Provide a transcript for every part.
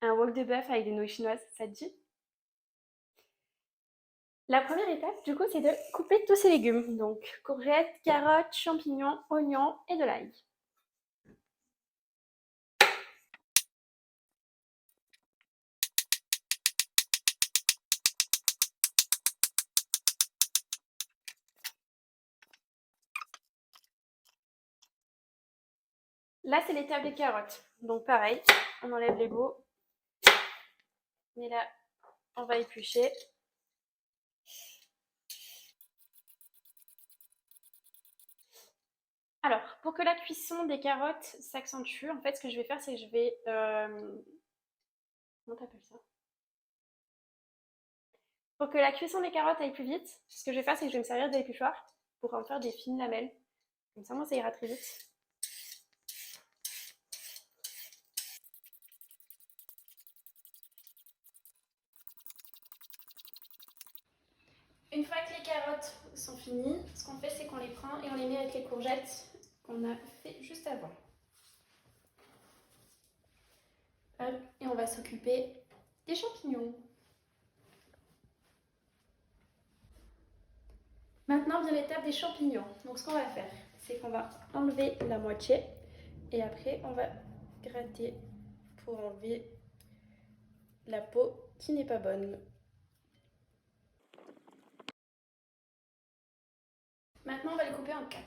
un wok de bœuf avec des nouilles chinoises, ça te dit? La première étape, du coup, c'est de couper tous ces légumes. Donc, courgettes, carottes, champignons, oignons et de l'ail. Là, c'est l'étape des carottes. Donc, pareil, on enlève les bouts. Mais là, on va éplucher. Alors, pour que la cuisson des carottes s'accentue, en fait, ce que je vais faire, c'est que je vais... Comment t'appelles ça? Pour que la cuisson des carottes aille plus vite, ce que je vais faire, c'est que je vais me servir de l'épluchoir pour en faire des fines lamelles. Comme ça, moi, ça ira très vite. Une fois que les carottes sont finies, ce qu'on fait, c'est qu'on les prend et on les met avec les courgettes qu'on a fait juste avant. Hop, et on va s'occuper des champignons. Maintenant vient l'étape des champignons. Donc ce qu'on va faire, c'est qu'on va enlever la moitié et après on va gratter pour enlever la peau qui n'est pas bonne. Maintenant on va les couper en 4.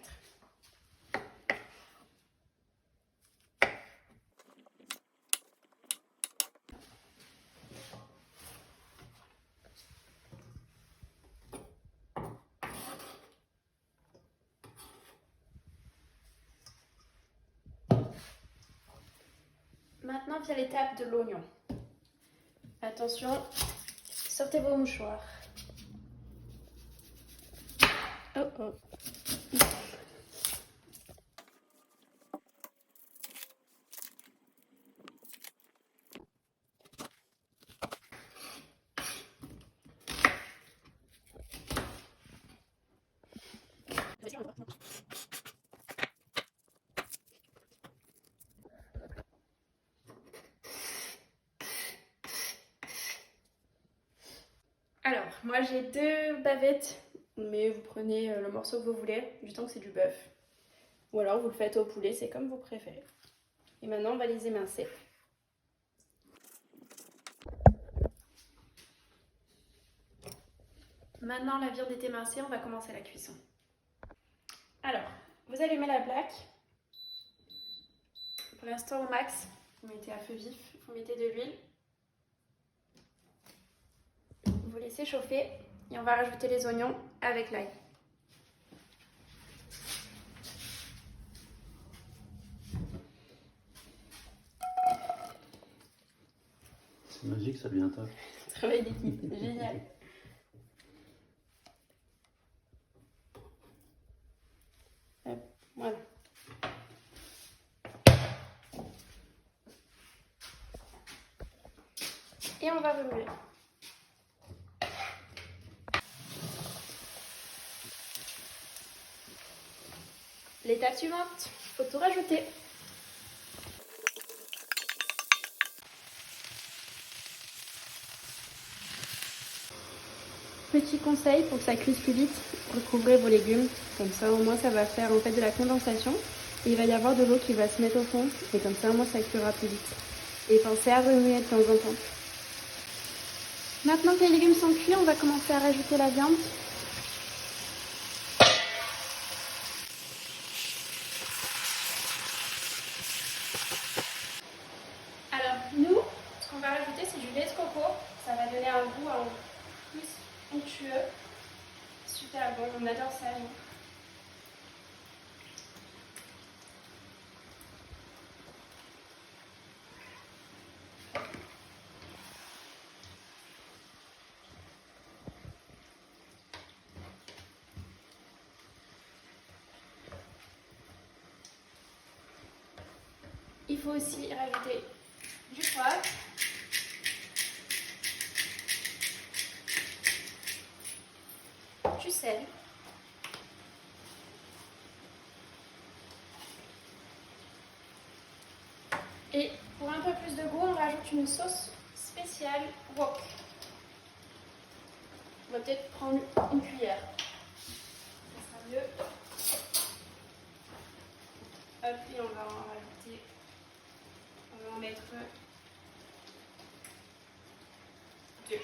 Maintenant vient l'étape de l'oignon. Attention, sortez vos mouchoirs. Oh oh. Alors, moi j'ai 2 bavettes, mais vous prenez le morceau que vous voulez, du temps que c'est du bœuf. Ou alors vous le faites au poulet, c'est comme vous préférez. Et maintenant on va les émincer. Maintenant la viande est émincée, on va commencer la cuisson. Alors, vous allumez la plaque. Pour l'instant au max, vous mettez à feu vif, vous mettez de l'huile. Vous laissez chauffer et on va rajouter les oignons avec l'ail. C'est magique ça, bien top. Travail d'équipe, génial. Hop, voilà. Et on va remuer. L'étape suivante, il faut tout rajouter. Petit conseil pour que ça cuise plus vite, recouvrez vos légumes, comme ça au moins ça va faire en fait de la condensation et il va y avoir de l'eau qui va se mettre au fond et comme ça au moins ça cuira plus vite. Et pensez à remuer de temps en temps. Maintenant que les légumes sont cuits, on va commencer à rajouter la viande. Alors nous, ce qu'on va rajouter c'est du lait de coco, ça va donner un goût en plus onctueux. Super bon, on adore ça. Il faut aussi rajouter du poivre. Du sel. Et pour un peu plus de goût, on rajoute une sauce spéciale wok. On va peut-être prendre une cuillère. Ça sera mieux. Hop, et on va en rajouter. On va en mettre 2.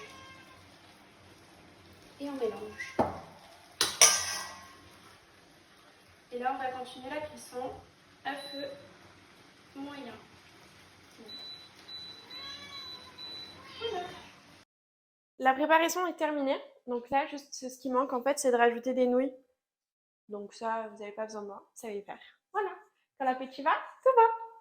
Et on mélange. Et là, on va continuer la cuisson à feu moyen. Voilà. La préparation est terminée. Donc là, juste ce qui manque, en fait, c'est de rajouter des nouilles. Donc ça, vous n'avez pas besoin de moi, vous savez faire. Voilà. Quand l'appétit va, ça va.